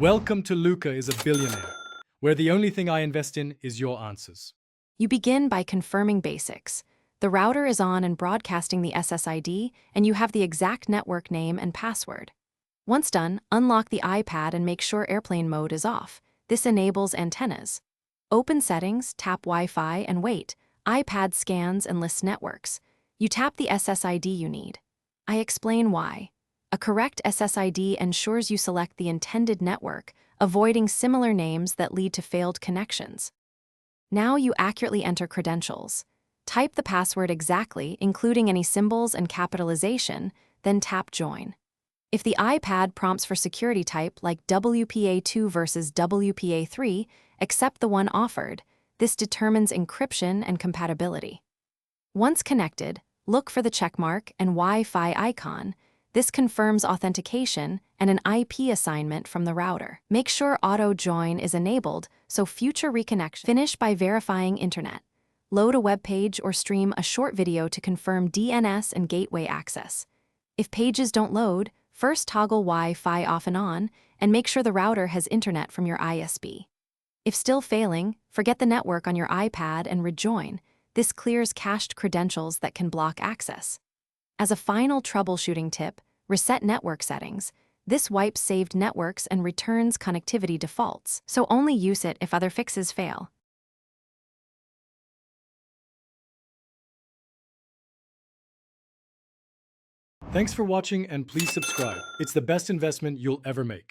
Welcome to Luca is a billionaire, where the only thing I invest in is your answers. You begin by confirming basics. The router is on and broadcasting the SSID, and you have the exact network name and password. Once done, unlock the iPad and make sure airplane mode is off. This enables antennas. Open Settings, tap Wi-Fi, and wait. iPad scans and lists networks. You tap the SSID you need. I explain why. A correct SSID ensures you select the intended network, avoiding similar names that lead to failed connections. Now you accurately enter credentials. Type the password exactly, including any symbols and capitalization, then tap Join. If the iPad prompts for security type like WPA2 versus WPA3, accept the one offered. This determines encryption and compatibility. Once connected, look for the checkmark and Wi-Fi icon. This confirms authentication and an IP assignment from the router. Make sure Auto Join is enabled so future reconnection. Finish by verifying internet. Load a web page or stream a short video to confirm DNS and gateway access. If pages don't load, first toggle Wi-Fi off and make sure the router has internet from your ISP. If still failing, forget the network on your iPad and rejoin. This clears cached credentials that can block access. As a final troubleshooting tip, reset network settings. This wipes saved networks and returns connectivity defaults, so only use it if other fixes fail. Thanks for watching and please subscribe. It's the best investment you'll ever make.